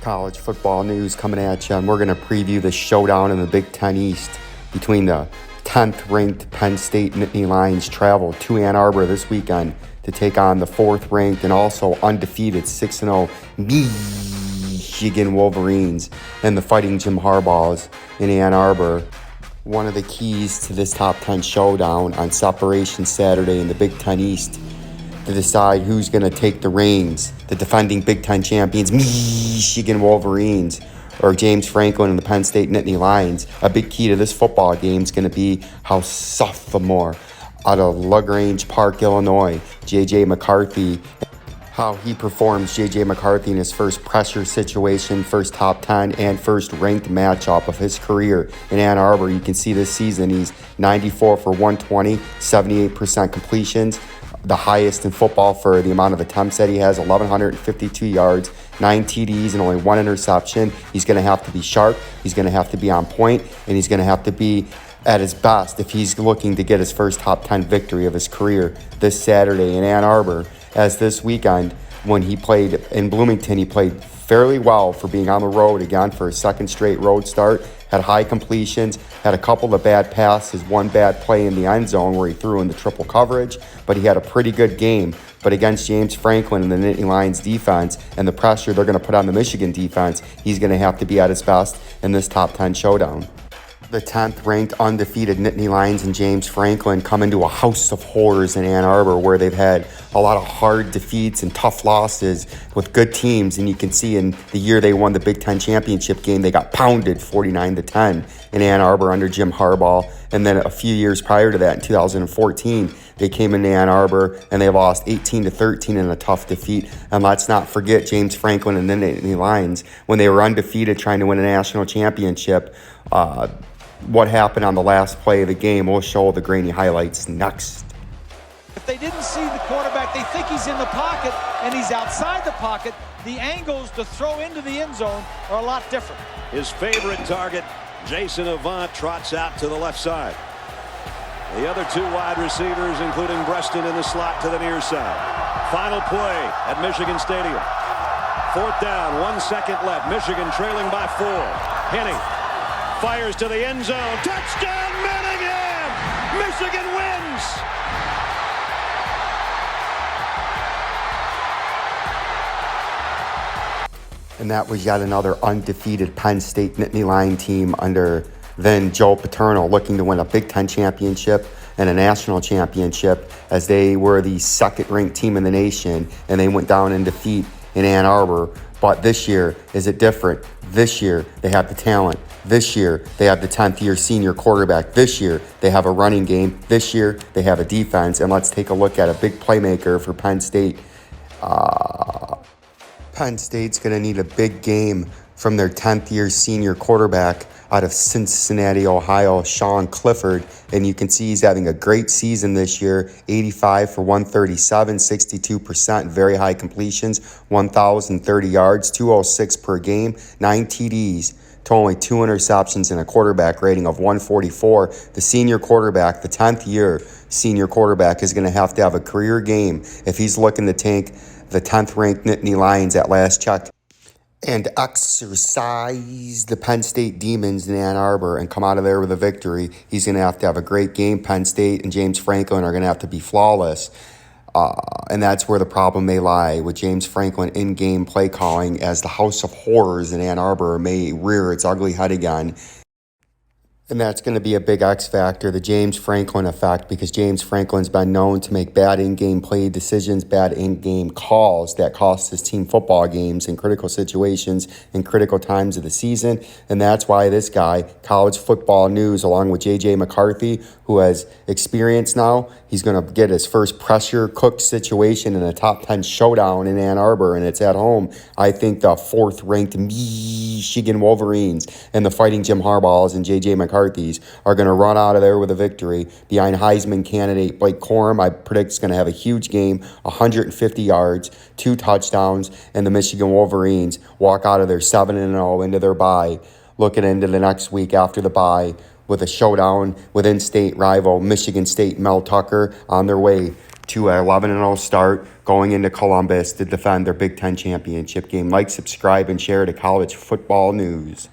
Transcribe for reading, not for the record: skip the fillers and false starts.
College football news coming at you, and we're going to preview the showdown in the Big Ten East between the 10th ranked Penn State Nittany Lions travel to Ann Arbor this weekend to take on the 4th ranked and also undefeated 6-0 Michigan Wolverines and the Fighting Jim Harbaughs in Ann Arbor. One of the keys to this top 10 showdown on Separation Saturday in the Big Ten East to decide who's going to take the reins, the defending Big Ten champions, Michigan Wolverines, or James Franklin and the Penn State Nittany Lions. A big key to this football game is going to be how sophomore out of LaGrange Park, Illinois, J.J. McCarthy, how he performs J.J. McCarthy in his first pressure situation, first top 10, and first ranked matchup of his career in Ann Arbor. You can see this season he's 94 for 120, 78% completions, the highest in football for the amount of attempts that he has, 1,152 yards, 9 TDs, and only 1 interception. He's going to have to be sharp, he's going to have to be on point, and he's going to have to be at his best if he's looking to get his first top 10 victory of his career this Saturday in Ann Arbor. As this weekend, when he played in Bloomington, he played fairly well for being on the road again for a second straight road start. Had high completions, had a couple of bad passes, one bad play in the end zone where he threw in the triple coverage, but he had a pretty good game. But against James Franklin and the Nittany Lions defense and the pressure they're going to put on the Michigan defense, he's going to have to be at his best in this top 10 showdown. The 10th ranked undefeated Nittany Lions and James Franklin come into a house of horrors in Ann Arbor where they've had a lot of hard defeats and tough losses with good teams. And you can see in the year they won the Big Ten championship game, they got pounded 49-10 in Ann Arbor under Jim Harbaugh. And then a few years prior to that, in 2014, they came into Ann Arbor and they lost 18-13 in a tough defeat. And let's not forget James Franklin and the Nittany Lions when they were undefeated trying to win a national championship. What happened on the last play of the game, we'll show the grainy highlights next. If they didn't see the quarterback, they think he's in the pocket and he's outside the pocket. The angles to throw into the end zone are a lot different. His favorite target, Jason Avant, trots out to the left side. The other two wide receivers, including Breston in the slot to the near side. Final play at Michigan Stadium. 4th down, 1 second left. Michigan trailing by 4. Henne fires to the end zone. Touchdown, Manningham! Michigan wins! And that was yet another undefeated Penn State Nittany Lion team under then Joe Paterno, looking to win a Big Ten championship and a national championship, as they were the 2nd-ranked team in the nation, and they went down in defeat in Ann Arbor. But this year, is it different? This year, they have the talent. This year, they have the 10th-year senior quarterback. This year, they have a running game. This year, they have a defense. And let's take a look at a big playmaker for Penn State. Penn State's going to need a big game from their 10th-year senior quarterback out of Cincinnati, Ohio, Sean Clifford. And you can see he's having a great season this year, 85 for 137, 62%, very high completions, 1,030 yards, 206 per game, 9 TDs to only 2 interceptions and a quarterback rating of 144. The senior quarterback, the 10th-year senior quarterback, is going to have a career game if he's looking to tank the 10th-ranked Nittany Lions at last check and exercise the Penn State Demons in Ann Arbor and come out of there with a victory. He's going to have a great game. Penn State and James Franklin are going to have to be flawless. And that's where the problem may lie with James Franklin in-game play calling, as the house of horrors in Ann Arbor may rear its ugly head again. And that's going to be a big X factor, the James Franklin effect, because James Franklin's been known to make bad in-game play decisions, bad in-game calls that cost his team football games in critical situations in critical times of the season. And that's why this guy, College Football News, along with J.J. McCarthy, who has experience now, he's going to get his first pressure cooked situation in a top 10 showdown in Ann Arbor, and it's at home. I think the 4th-ranked Michigan Wolverines and the Fighting Jim Harbaughs and J.J. McCarthy's are going to run out of there with a victory behind Heisman candidate Blake Corum. I predict he's going to have a huge game, 150 yards, 2 touchdowns, and the Michigan Wolverines walk out of their 7-0 into their bye, looking into the next week after the bye with a showdown with in-state rival Michigan State Mel Tucker on their way to an 11-0 start going into Columbus to defend their Big Ten championship game. Like, subscribe, and share to College Football News.